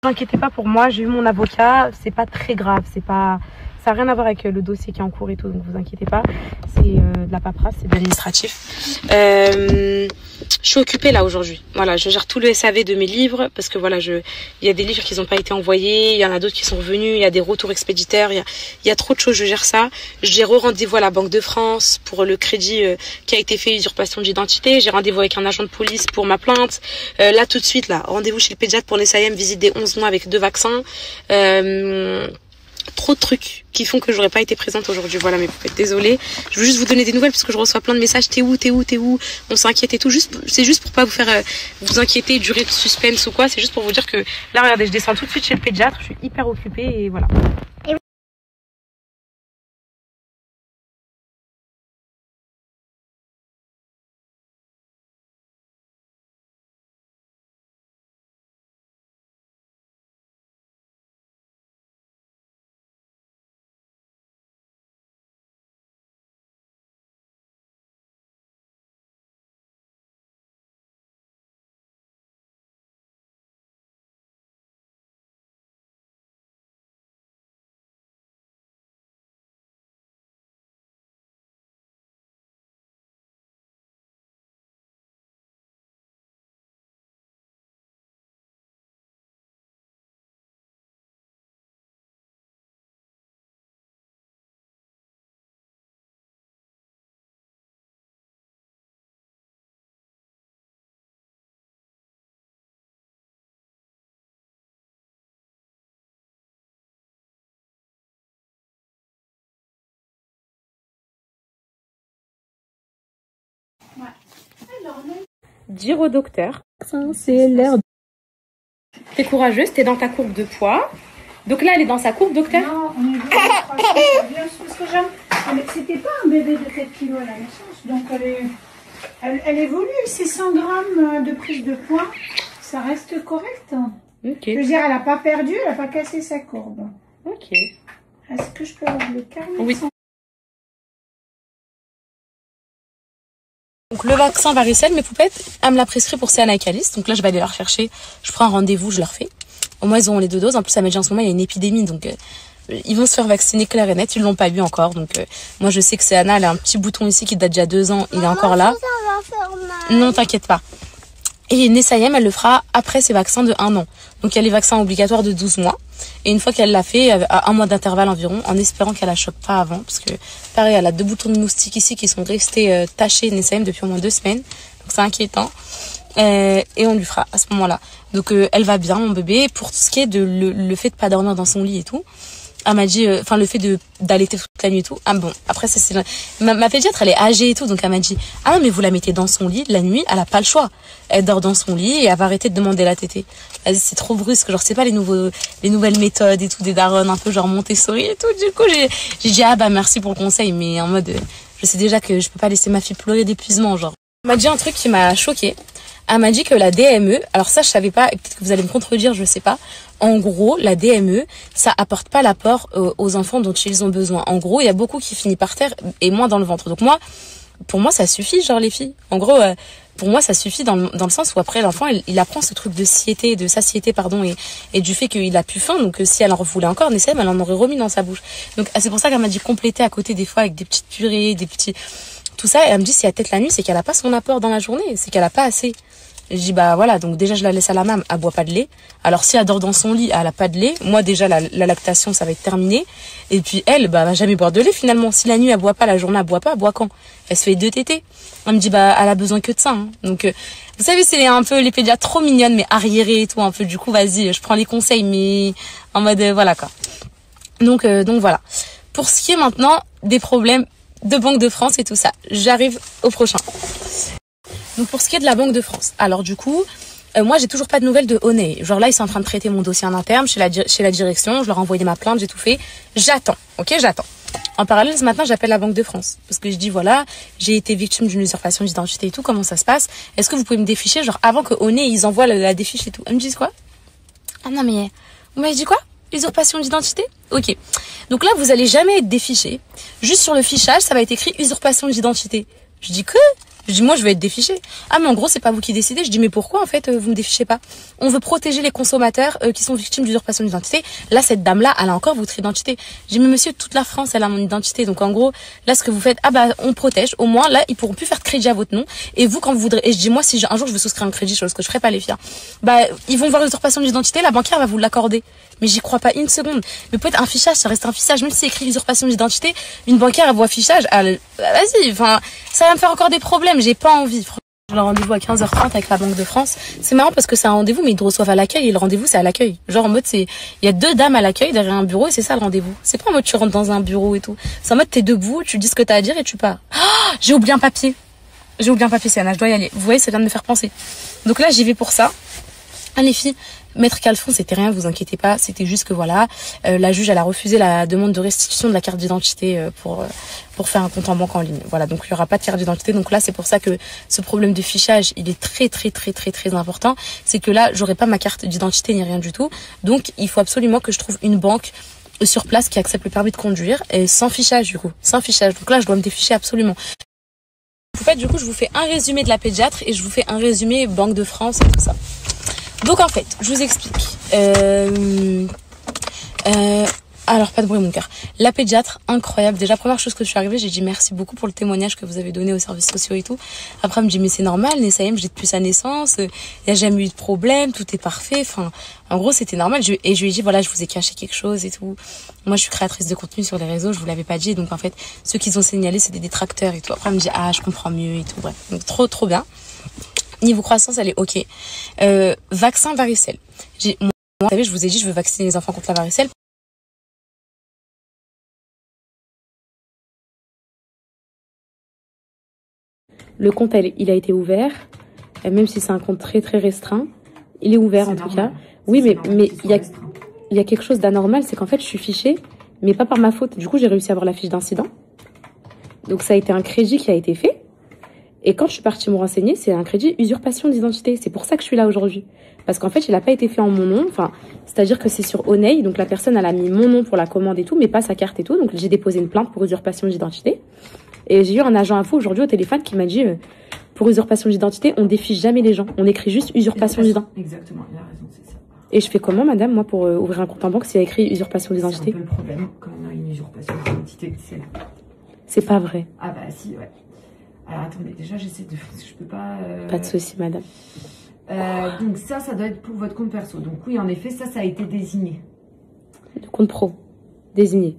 Ne vous inquiétez pas pour moi, j'ai eu mon avocat, c'est pas très grave, ça n'a rien à voir avec le dossier qui est en cours et tout, donc vous inquiétez pas, c'est de la paperasse, c'est de l'administratif. Je suis occupée là aujourd'hui, voilà, je gère tout le SAV de mes livres, parce que voilà, il y a des livres qui n'ont pas été envoyés, il y en a d'autres qui sont revenus, il y a des retours expéditeurs, il y a trop de choses, je gère ça. J'ai rendez-vous à la Banque de France pour le crédit qui a été fait, usurpation d'identité, j'ai rendez-vous avec un agent de police pour ma plainte, là tout de suite, là, rendez-vous chez le pédiatre pour Nessayem, visite des 11 mois avec 2 vaccins, trop de trucs qui font que j'aurais pas été présente aujourd'hui. Voilà mes poupettes, désolée. Je veux juste vous donner des nouvelles parce que je reçois plein de messages. T'es où? On s'inquiète et tout. C'est juste pour pas vous faire vous inquiéter, durer de suspense ou quoi. C'est juste pour vous dire que là, regardez, je descends tout de suite chez le pédiatre. Je suis hyper occupée et voilà. Dire au docteur, c'est l'air. T'es courageuse, t'es dans ta courbe de poids. Donc là, elle est dans sa courbe, docteur? Non, on est bien parce que c'était pas un bébé de 4 kilos à la naissance, donc elle évolue. C'est 100 grammes de prise de poids, ça reste correct. Okay. Je veux dire, elle n'a pas perdu, elle n'a pas cassé sa courbe. Ok. Est-ce que je peux avoir le carnet? Oui. Donc le vaccin varicelle, mes poupettes, elle me l'a prescrit pour Céana et Calice. Donc là, je vais aller leur chercher. Je prends un rendez-vous, je leur fais. Au moins, ils auront les 2 doses. En plus, elle m'a dit en ce moment, il y a une épidémie. Donc, ils vont se faire vacciner clair et net. Ils l'ont pas eu encore. Donc, moi, je sais que Céana, elle a un petit bouton ici qui date déjà 2 ans. Il est encore là. Ça va faire mal. Non, t'inquiète pas. Et Nessayem, elle le fera après ses vaccins de 1 an. Donc, il y a les vaccins obligatoires de 12 mois. Et une fois qu'elle l'a fait, à 1 mois d'intervalle environ, en espérant qu'elle la chope pas avant. Parce que, pareil, elle a 2 boutons de moustique ici qui sont restés tachés, Nessayem, depuis au moins 2 semaines. Donc, c'est inquiétant. Et on lui fera à ce moment-là. Donc, elle va bien, mon bébé. Pour tout ce qui est de le fait de pas dormir dans son lit et tout, elle m'a dit, enfin, le fait d'allaiter toute la nuit et tout. Ah bon, après, ça, c'est, ma pédiatre, elle est âgée et tout. Donc, elle m'a dit, ah non, mais vous la mettez dans son lit la nuit, elle a pas le choix. Elle dort dans son lit et elle va arrêter de demander la tétée. Elle dit, c'est trop brusque. Genre, c'est pas les nouvelles méthodes et tout, des darons un peu genre Montessori et tout. Du coup, j'ai dit, ah bah, merci pour le conseil. Mais en mode, je sais déjà que je peux pas laisser ma fille pleurer d'épuisement, genre. Elle m'a dit un truc qui m'a choquée. Elle m'a dit que la DME, alors ça je savais pas, peut-être que vous allez me contredire, je sais pas. En gros, la DME, ça apporte pas l'apport aux enfants dont ils ont besoin. En gros, il y a beaucoup qui finissent par terre et moins dans le ventre. Donc moi, pour moi, ça suffit, genre les filles. En gros, pour moi, ça suffit dans le sens où après l'enfant, il apprend ce truc de satiété, pardon, et du fait qu'il a plus faim. Donc si elle en voulait encore, Nessayem, elle en aurait remis dans sa bouche. Donc c'est pour ça qu'elle m'a dit compléter à côté des fois avec des petites purées, tout ça. Et elle me dit si elle tète la nuit, c'est qu'elle a pas son apport dans la journée, c'est qu'elle a pas assez. Je dis bah voilà, donc déjà je la laisse à la maman, elle boit pas de lait. Alors si elle dort dans son lit, elle a pas de lait. Moi déjà la lactation ça va être terminé. Et puis elle bah elle va jamais boire de lait finalement. Si la nuit elle boit pas, la journée elle boit pas, elle boit quand? Elle se fait 2 tétés. Elle me dit bah elle a besoin que de ça. Hein. Donc vous savez c'est un peu les pédiatres trop mignonnes mais arriérées et tout un peu. Du coup vas-y, je prends les conseils mais en mode voilà quoi. Donc voilà. Pour ce qui est maintenant des problèmes de Banque de France et tout ça, j'arrive au prochain. Donc pour ce qui est de la Banque de France, alors du coup, moi j'ai toujours pas de nouvelles de Honey. Genre là ils sont en train de traiter mon dossier en interne chez la direction, je leur ai envoyé ma plainte, j'ai tout fait. J'attends, ok, j'attends. En parallèle ce matin j'appelle la Banque de France parce que je dis voilà, j'ai été victime d'une usurpation d'identité et tout, comment ça se passe? Est-ce que vous pouvez me déficher genre avant que Honey ils envoient la défiche et tout? Ils me disent quoi? Ah non mais vous m'avez dit quoi? Usurpation d'identité? Ok. Donc là vous allez jamais être défiché. Juste sur le fichage ça va être écrit usurpation d'identité. Je dis que Je dis, moi, je veux être défichée. Ah, mais en gros, c'est pas vous qui décidez. Je dis, mais pourquoi, en fait, vous me défichez pas? On veut protéger les consommateurs qui sont victimes d'usurpation d'identité. Là, cette dame-là, elle a encore votre identité. Je dis, mais monsieur, toute la France, elle a mon identité. Donc, en gros, là, ce que vous faites, ah bah, on protège. Au moins, là, ils pourront plus faire de crédit à votre nom. Et vous, quand vous voudrez, et je dis, moi, si un jour je veux souscrire un crédit, chose que je ferai pas les filles, bah, ils vont voir l'usurpation d'identité, la banquière va vous l'accorder. Mais j'y crois pas une seconde. Mais peut-être un fichage, ça reste un fichage. Même si c'est écrit usurpation d'identité, une banquière, elle voit fichage, vas-y, enfin, ça va me faire encore des problèmes. J'ai pas envie. J'ai un rendez-vous à 15h30 avec la Banque de France. C'est marrant parce que c'est un rendez-vous, mais ils te reçoivent à l'accueil et le rendez-vous, c'est à l'accueil. Genre en mode, il y a 2 dames à l'accueil derrière un bureau et c'est ça le rendez-vous. C'est pas en mode tu rentres dans un bureau et tout. C'est en mode t'es debout, tu dis ce que t'as à dire et tu pars. Oh, j'ai oublié un papier. C'est Anna, je dois y aller. Vous voyez, ça vient de me faire penser. Donc là, j'y vais pour ça. Ah, les filles, Maître Calfon, c'était rien, vous inquiétez pas. C'était juste que voilà, la juge, elle a refusé la demande de restitution de la carte d'identité pour faire un compte en banque en ligne. Voilà, donc il y aura pas de carte d'identité. Donc là, c'est pour ça que ce problème de fichage, il est très important. C'est que là, j'aurai pas ma carte d'identité ni rien du tout. Donc il faut absolument que je trouve une banque sur place qui accepte le permis de conduire et sans fichage du coup, sans fichage. Donc là, je dois me déficher absolument. En fait, du coup, je vous fais un résumé de la pédiatre et je vous fais un résumé Banque de France et tout ça. Donc, en fait, je vous explique. Alors, pas de bruit, mon cœur. La pédiatre, incroyable. Déjà, première chose que je suis arrivée, j'ai dit merci beaucoup pour le témoignage que vous avez donné aux services sociaux et tout. Après, elle me dit, mais c'est normal, Nessaïm, j'ai depuis sa naissance, il n'y a jamais eu de problème, tout est parfait. Enfin, en gros, c'était normal. Et je lui ai dit, voilà, je vous ai caché quelque chose et tout. Moi, je suis créatrice de contenu sur les réseaux, je vous l'avais pas dit. Donc, en fait, ceux qui ont signalé, c'est des détracteurs et tout. Après, elle me dit, ah, je comprends mieux et tout. Bref. Donc, trop bien. Niveau croissance, elle est ok. Vaccin varicelle. Moi, vous savez, je vous ai dit, je veux vacciner les enfants contre la varicelle. Le compte, il a été ouvert, même si c'est un compte très restreint. Il est ouvert en tout cas. Oui, mais il y a quelque chose d'anormal, c'est qu'en fait, je suis fichée, mais pas par ma faute. Du coup, j'ai réussi à avoir la fiche d'incident. Donc, ça a été un crédit qui a été fait. Et quand je suis partie me renseigner, c'est un crédit usurpation d'identité. C'est pour ça que je suis là aujourd'hui. Parce qu'en fait, il n'a pas été fait en mon nom. Enfin, c'est-à-dire que c'est sur Oney. Donc, la personne, elle a mis mon nom pour la commande et tout, mais pas sa carte et tout. Donc, j'ai déposé une plainte pour usurpation d'identité. Et j'ai eu un agent info aujourd'hui au téléphone qui m'a dit, pour usurpation d'identité, on défiche jamais les gens. On écrit juste usurpation d'identité. Exactement, il a raison, c'est ça. Et je fais comment, madame, moi, pour ouvrir un compte en banque s'il y a écrit usurpation d'identité? C'est un peu le problème quand on a une usurpation d'identité, c'est là. C'est pas vrai. Ah bah si, ouais. Alors attendez, déjà j'essaie de... Je peux pas... Pas de souci, madame. Donc ça doit être pour votre compte perso. Donc oui, en effet, ça a été désigné. Le compte pro, désigné.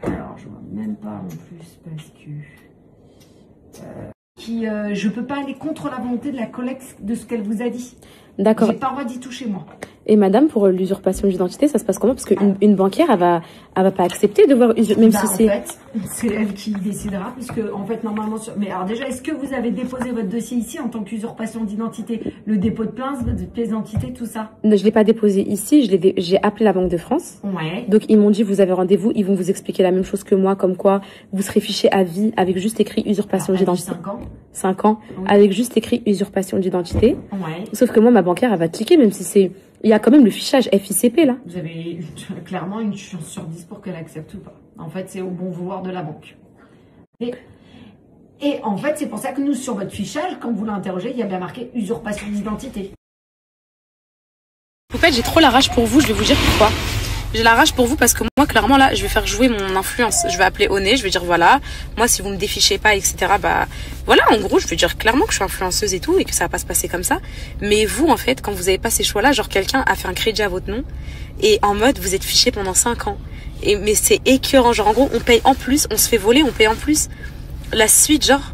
Alors, je vois même pas en plus parce que... je peux pas aller contre la volonté de la collègue de ce qu'elle vous a dit. D'accord. J'ai pas le droit d'y toucher, moi. Et madame, pour l'usurpation d'identité, ça se passe comment? Parce qu'une banquière, elle va pas accepter de voir, même si c'est... En fait, c'est elle qui décidera, puisque, en fait, normalement... Mais alors déjà, est-ce que vous avez déposé votre dossier ici en tant qu'usurpation d'identité? Le dépôt de plainte, de pièce d'identité, tout ça? Non, je l'ai pas déposé ici, j'ai appelé la Banque de France. Ouais. Donc, ils m'ont dit, vous avez rendez-vous, ils vont vous expliquer la même chose que moi, comme quoi vous serez fiché à vie avec juste écrit usurpation d'identité. 5 ans. 5 ans, oui. Avec juste écrit usurpation d'identité. Ouais. Sauf que moi, ma banquière, elle va cliquer, même si c'est... Il y a quand même le fichage FICP, là. Vous avez clairement une chance sur 10 pour qu'elle accepte ou pas. En fait, c'est au bon vouloir de la banque. Et en fait, c'est pour ça que nous, sur votre fichage, quand vous l'interrogez, il y a bien marqué usurpation d'identité. En fait, j'ai trop la rage pour vous, je vais vous dire pourquoi. J'ai la rage pour vous parce que moi, clairement, là, je vais faire jouer mon influence. Je vais appeler Oney, je vais dire, voilà, moi, si vous me défichez pas, etc., bah, voilà, en gros, je vais dire clairement que je suis influenceuse et tout, et que ça va pas se passer comme ça. Mais vous, en fait, quand vous avez pas ces choix-là, genre, quelqu'un a fait un crédit à votre nom, et en mode, vous êtes fiché pendant 5 ans. Mais c'est écœurant, genre, en gros, on paye en plus, on se fait voler, on paye en plus. La suite, genre,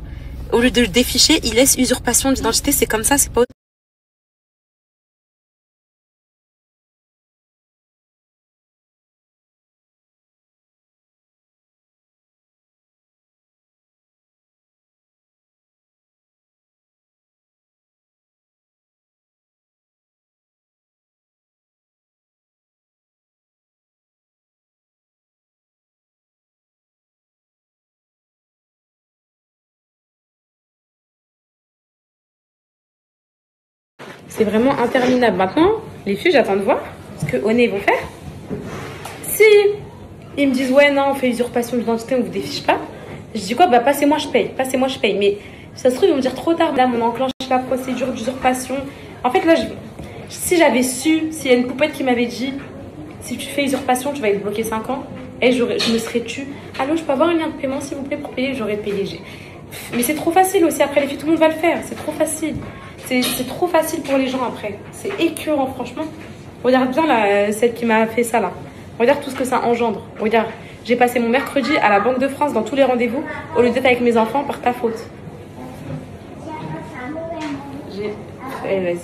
au lieu de le déficher, il laisse usurpation d'identité, c'est comme ça, c'est pas... C'est vraiment interminable. Maintenant, les filles, j'attends de voir ce que Oney vont faire. Si ils me disent, ouais, non, on fait usurpation d'identité, on vous défiche pas. Je dis quoi? Bah, passez-moi, je paye. Passez-moi, je paye. Mais Ça se trouve, ils vont me dire trop tard, madame, on enclenche la procédure d'usurpation. En fait, là, si j'avais su, s'il y a une poupette qui m'avait dit, si tu fais usurpation, tu vas être bloqué 5 ans, et je me serais tue. Allô, je peux avoir un lien de paiement, s'il vous plaît, pour payer? J'aurais payé. Mais c'est trop facile aussi, après les filles, tout le monde va le faire. C'est trop facile. C'est trop facile pour les gens après. C'est écœurant, franchement. Regarde bien là, celle qui m'a fait ça là. Regarde tout ce que ça engendre. Regarde, j'ai passé mon mercredi à la Banque de France dans tous les rendez-vous au lieu d'être avec mes enfants par ta faute. Allez, vas-y.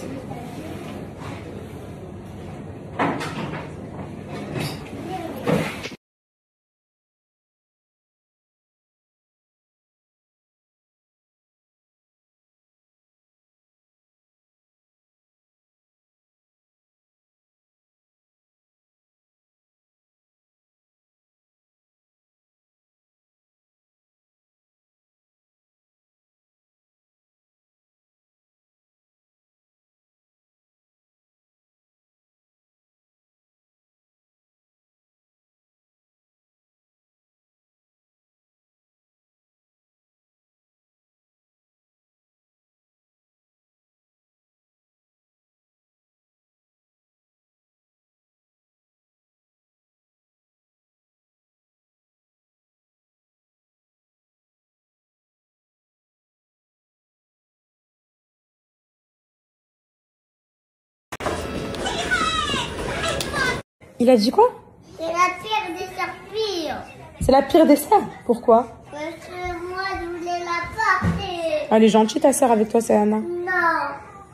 Il a dit quoi? C'est la pire des serpillères. C'est la pire des sœurs. Pourquoi? Parce que moi, je voulais la porter. Elle est gentille ta sœur avec toi, c'est Anna. Non.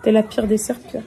T'es la pire des sœurs, pire.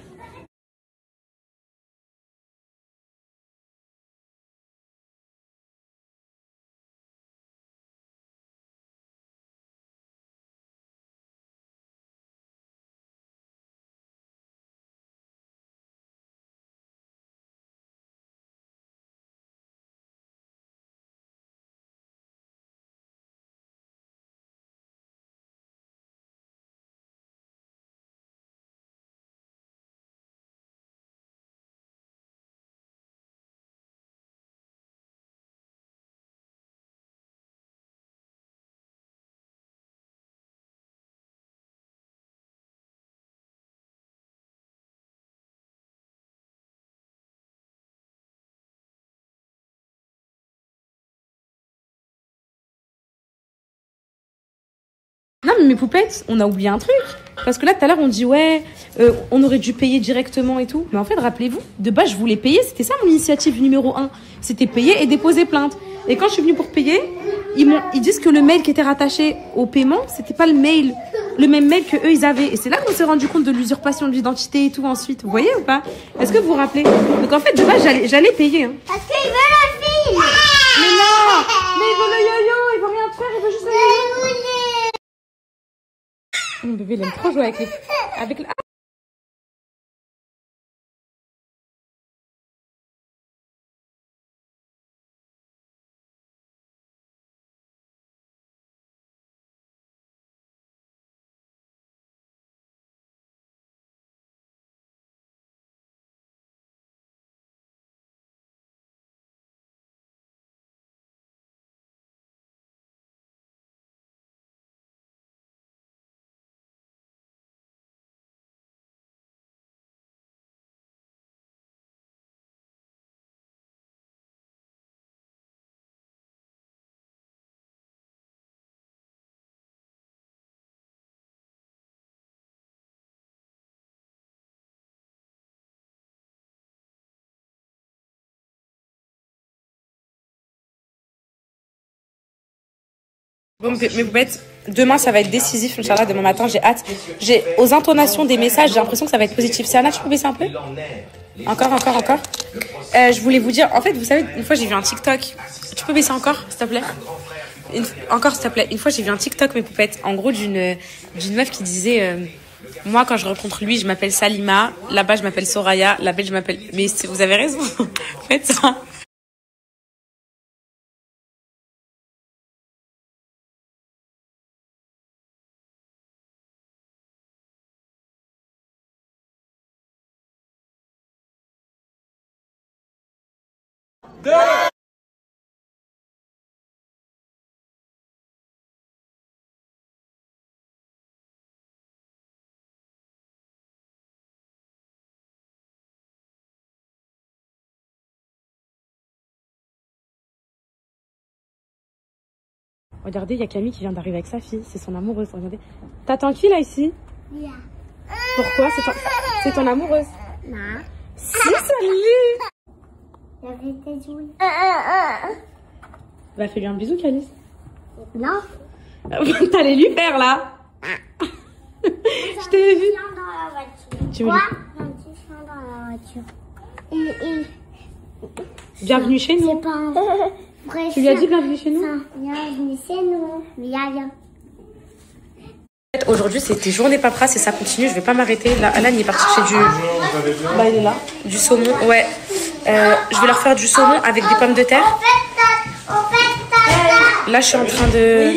Non, mais mes poupettes, on a oublié un truc. Parce que là, tout à l'heure, on dit, ouais, on aurait dû payer directement et tout. Mais en fait, rappelez-vous, de base, je voulais payer. C'était ça mon initiative numéro 1. C'était payer et déposer plainte. Et quand je suis venue pour payer, ils disent que le mail qui était rattaché au paiement, c'était pas le même mail que eux, ils avaient. Et c'est là qu'on s'est rendu compte de l'usurpation de l'identité et tout ensuite. Vous voyez ou pas? Est-ce que vous vous rappelez? Donc en fait, de base, j'allais payer. Hein. Parce qu'il veut la fille. Mais non! Mais il veut le yo-yo, il veut rien faire, il veut juste le yo-yo. Mon bébé, il aime trop jouer avec les... Bon, mes poupettes, demain ça va être décisif, Inch'Allah, demain matin j'ai hâte. Aux intonations des messages, j'ai l'impression que ça va être positif. C'est Anna, tu peux baisser un peu? Encore. Je voulais vous dire, en fait, vous savez, une fois j'ai vu un TikTok. Tu peux baisser encore, s'il te plaît? Encore, s'il te plaît. Une fois j'ai vu un TikTok, mes poupettes, en gros d'une meuf qui disait... moi, quand je rencontre lui, je m'appelle Salima. Là-bas, je m'appelle Soraya. Là-bas, je m'appelle... Mais vous avez raison. Faites ça. Regardez, il y a Camille qui vient d'arriver avec sa fille. C'est son amoureuse. Regardez. T'attends qui là ici? Bien. Pourquoi? C'est ton amoureuse? Non. Si, salut! J'avais été jouée. Bah, fais-lui un bisou, Calice. Non. T'allais lui faire là. Je t'ai vu. Dans la voiture. Tu veux Quoi? lui- Un petit chien dans la voiture. Bienvenue chez nous. C'est pas un vrai Tu lui as chien. dit bienvenue chez nous? Bienvenue chez nous. Viens. Aujourd'hui, c'était journée paperasse et ça continue. Je vais pas m'arrêter. Là, Alan il est parti chercher du. Bah, il est là. Du saumon, ouais. Je vais leur faire du saumon avec des pommes de terre. Là, je suis en train de.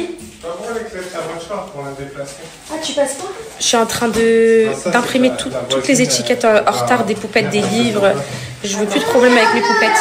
Ah, tu passes pas? Je suis en train d'imprimer toutes les étiquettes en retard des poupettes, des livres. Je veux plus de problème avec mes poupettes.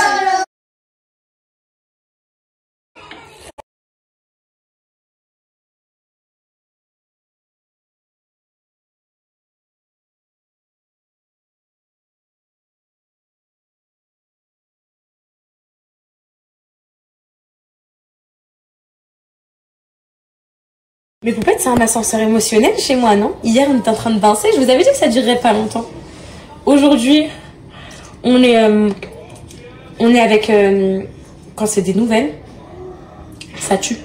Mes poupettes, c'est un ascenseur émotionnel chez moi, non? Hier, on était en train de danser. Je vous avais dit que ça durerait pas longtemps. Aujourd'hui, on est avec... quand c'est des nouvelles, ça tue.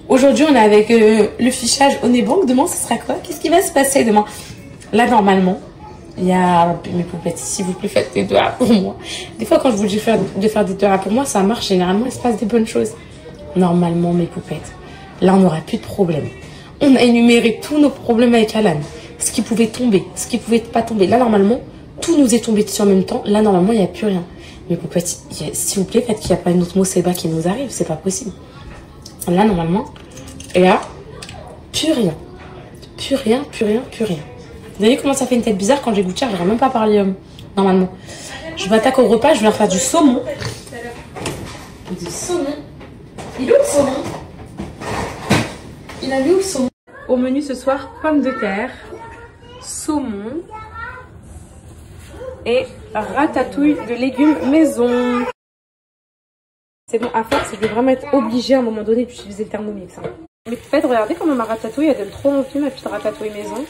Aujourd'hui, on est avec le fichage au Nebank. Demain, ce sera quoi? Qu'est-ce qui va se passer demain? Là, normalement, il y a mes poupettes. S'il vous plaît, faites des doigts pour moi. Des fois, quand je vous dis de faire des doigts pour moi, ça marche. Généralement, il se passe des bonnes choses. Normalement, mes poupettes. Là, on n'aura plus de problème. On a énuméré tous nos problèmes avec Alan. Ce qui pouvait tomber, ce qui pouvait pas tomber. Là, normalement, tout nous est tombé dessus en même temps. Là, normalement, il n'y a plus rien. Mais poupettes, s'il vous plaît, faites qu'il n'y a pas une autre Moseba qui nous arrive. C'est pas possible. Là, normalement, et là, plus rien. Plus rien, plus rien, plus rien. Vous voyez comment ça fait une tête bizarre quand j'ai goûté? Je n'aurais même pas parlé normalement. Je m'attaque au repas, je viens faire du saumon. Du saumon. Il est où le saumon? Il a mis où le saumon? Au menu ce soir, pommes de terre, saumon et ratatouille de légumes maison. C'est bon à faire, c'est que je vais vraiment être obligée à un moment donné d'utiliser le Thermomix. Mais peut-être, regardez comment ma ratatouille, elle donne trop envie, ma petite ratatouille maison.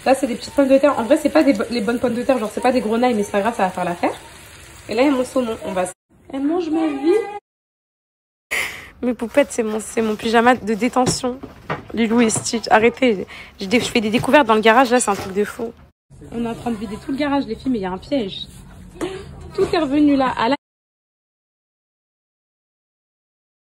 Là, c'est des petites pommes de terre. En vrai, c'est pas les bonnes pommes de terre, genre c'est pas des grenailles, mais c'est pas grave, ça va faire l'affaire. Et là, il y a mon saumon. Elle mange ma vie. Mes poupettes, c'est mon pyjama de détention. Lilou et Stitch. Arrêtez, je fais des découvertes dans le garage, là, c'est un truc de fou. On est en train de vider tout le garage, les filles, mais il y a un piège. Tout est revenu là.